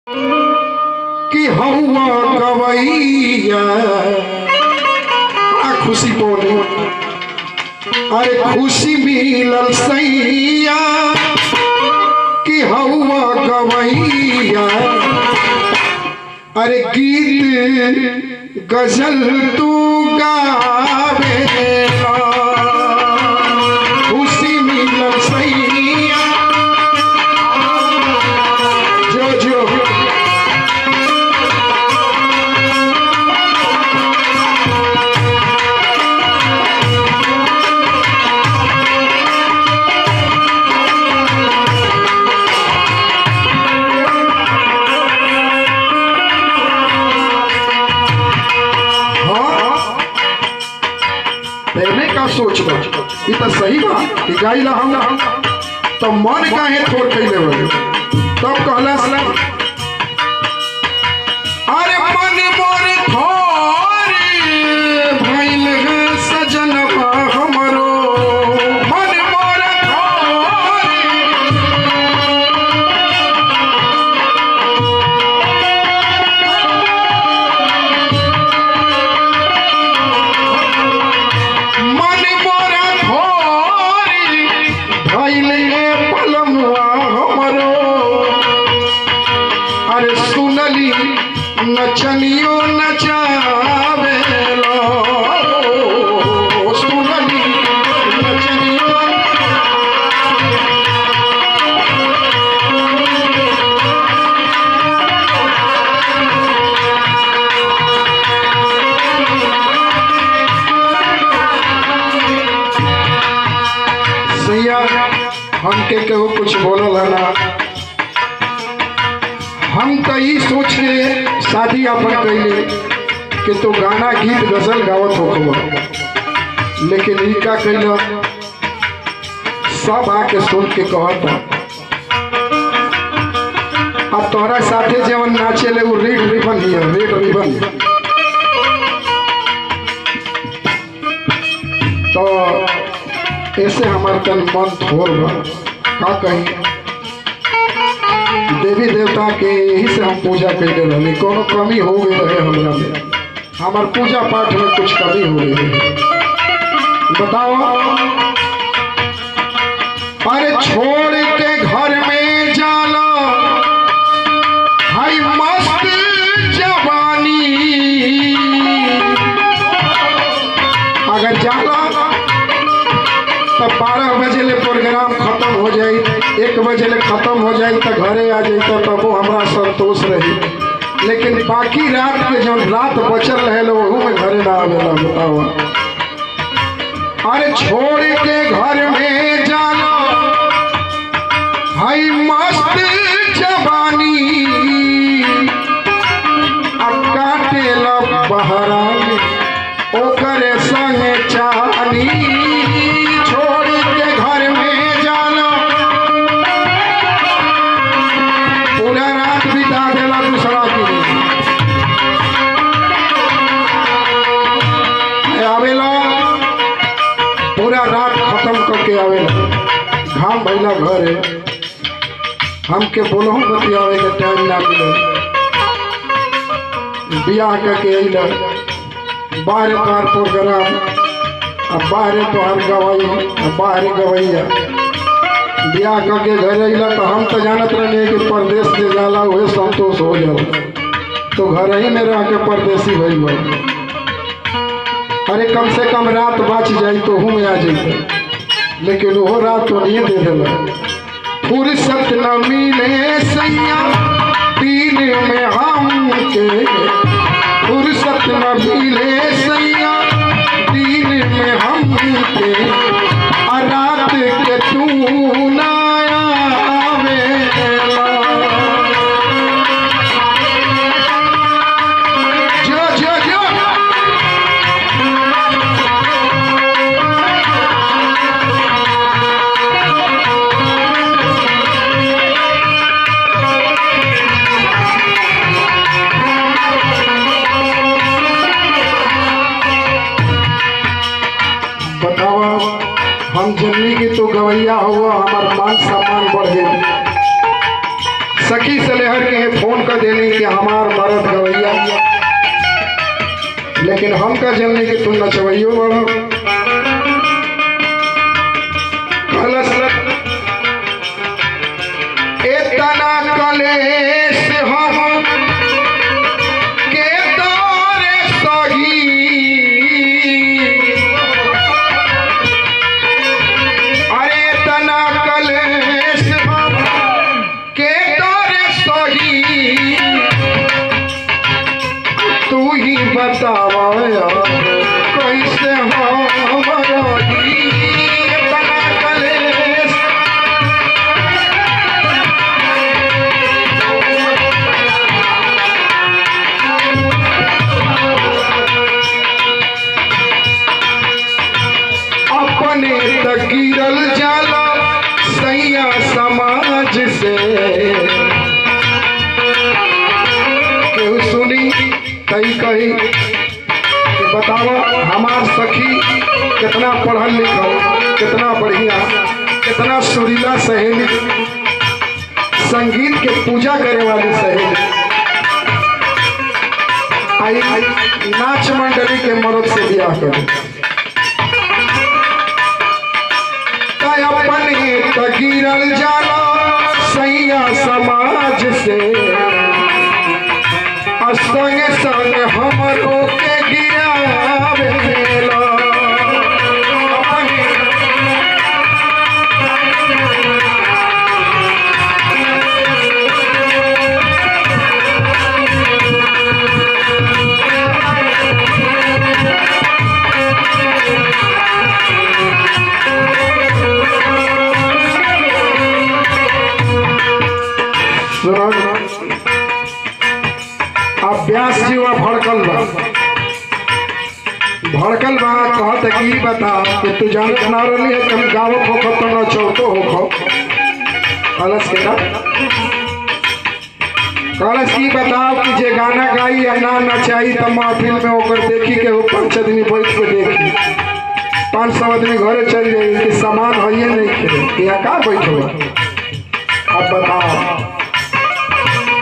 कि हवा गवैया खुशी बोले अरे खुशी मिलल सैया कि हवा गवैया अरे गीत गजल तू गावे खुशी मिलल सैया जो जो सोच ये तो सही बात कि गाइला हम तो मन काहे थोड़ कैले हो तब कहला अरे मन मोर थोड़ी भइल सजनवा हमरो मन मोर नचनियो नचावे सुनली नचनियो सैया हमके केहू कुछ बोलल है ना हम तो ये सोच के शादी अपन कैले कि तो गाना गीत गजल गावत हो लेकिन इनका कैला सब आके सुन के कहता अब तोहरा साथे जवन नाचे ले वो रेड रिबन ही है रेड रिबन तो ऐसे हमारे तन मन थोड़ बा का कहीं देवी देवता के यही से हम पूजा करते रहे कोनो कमी हो गई रहे हमरा में हमार पूजा पाठ में कुछ कमी हो गई है बताओ अरे छोड़ के घर में जाला हाय मस्त जवानी अगर जाला तो 12 बजे ले प्रोग्राम खत्म हो जाए 1 बजे ले खत्म हो जाए तो घरे आ जाए तब हमारा संतोष रही लेकिन बाकी रात के जो रात बचल रहे वहू में घरे ना आवेला बताओ अरे छोड़ के घर में जाना हाय मस्त जवानी अब काटे ला बहरा ओकरे संगे चानी घाम भैला घर है हमके बोलहूँ बतियावे के टाइम ना मिले बियाह करके अल बाहर तोहार प्रोग्राम अब बाहर तोहार गवाई बाहर गवैया बियाह करके घर अला तो हम तो जानत रहे कि परदेश से जाला हुए संतोष हो जाला तो घर ही में रह के परदेसी भइल अरे कम से कम रात बच जाए तो हूँ में आ जाए लेकिन वो रात तो नहीं दे दिला फुर्सत न मिले सैया दिन में हमके फुर्सत न मिले सैया दिन में हमके रात के तू ना आवेला जो जो जो देनी कि हमार मर्द गवैया, लेकिन हम का जनने कि तुम नचवैयो बड़ो। इतना कलेश हम के दौरे सही, अरे इतना कलेश हम के दौरे सही, तू ही बतावा कैसे हम रही। इतना कलेश अपने तकीरल जाला सैया समाज से, केहू सुनी तई कही कि बतावा हमार सखी कितना पढ़ल लिखल, कितना बढ़िया, कितना सुरीला सहेली, संगीत के पूजा करे वाली सहेली, आई नाच मंडली के मर्द से ब्याह करे। अपने तकीरल जाला सैया समाज से, संग संग हमरो के गिरावेला। व्यास जी वहाँ भड़कल बा कहत कि बता कि तू जानत ना रही है कि हम गावत हो तो न चौतो हो कलश के ना कलश की बताओ कि जे गाना गाई या ना नचाई तो महफिल में होकर देखी के 5 आदमी बैठ के देखी, 500 आदमी घरे चल जाए कि सामान है नहीं खेले या का बैठो। अब बताओ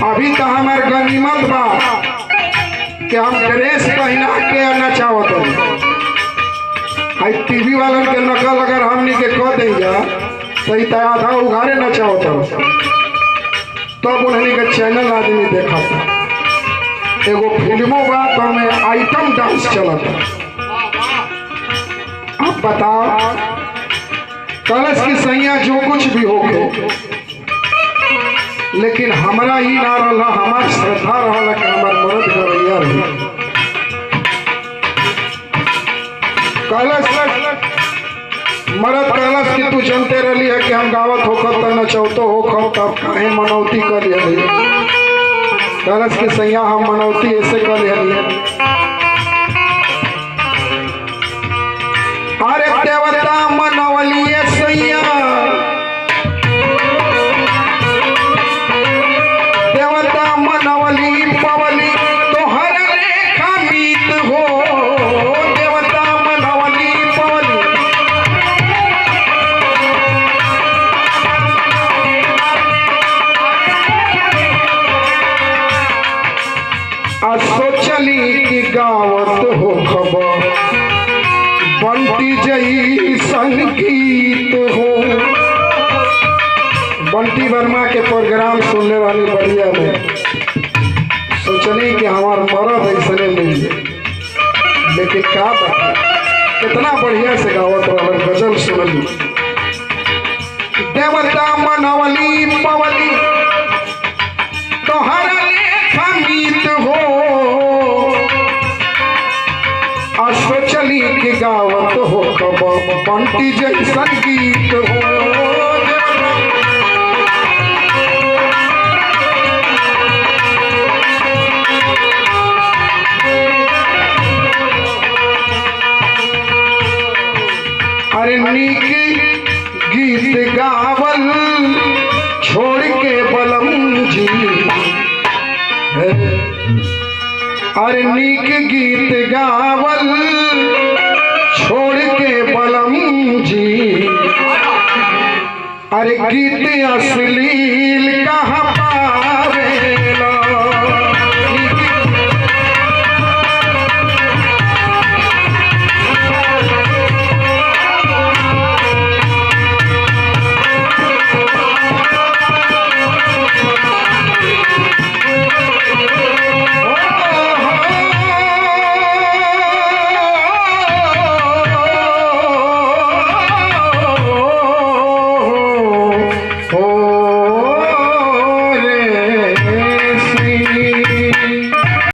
अभी तो हमार गनीमत बा कि हम ड्रेस पहना के नचावत है। टीवी वालन के नकल अगर हमनी के कह देंगे तो आधा उघारे नचावत तब उन्हें के चैनल आदमी देखा था। एगो फिल्मों बा तो हमें आइटम डांस चलता। अब बताओ कलश की सैया जो कुछ भी हो लेकिन हमारा ही ना रहा, हमार श्रद्धा रहा कि हमार मर्द गवैया रही। कलश मर्द कलश की तू जनते रही है कि हम गावत होकर तो नचौतो होकर तब काहे मनौती कर लिया। कलश की सैया हम मनौती ऐसे कर लिया। अरे देवता मनवली सैया, मनवली पवली तोहर रेखा मीत हो। देवता मनवली पवली सोचली कि गावत हो खबर बंटी जई संगीत हो। बंटी वर्मा के प्रोग्राम सुनने वाली बढ़िया में सोचनी कि हमार मर्द ऐसे मिल जाए, लेकिन का बता कितना बढ़िया से गावत रहल गजल सुनली। देवता मनवली पवली तोहर लेखा मीत हो। सोचली कि गावत हो कब बंटी जैसन गीत हो। अरे नीक गीत गावल छोड़ के बलम जी, अरे नीक गीत गावल छोड़ के बलम जी, अरे गीत अश्लील कहाँ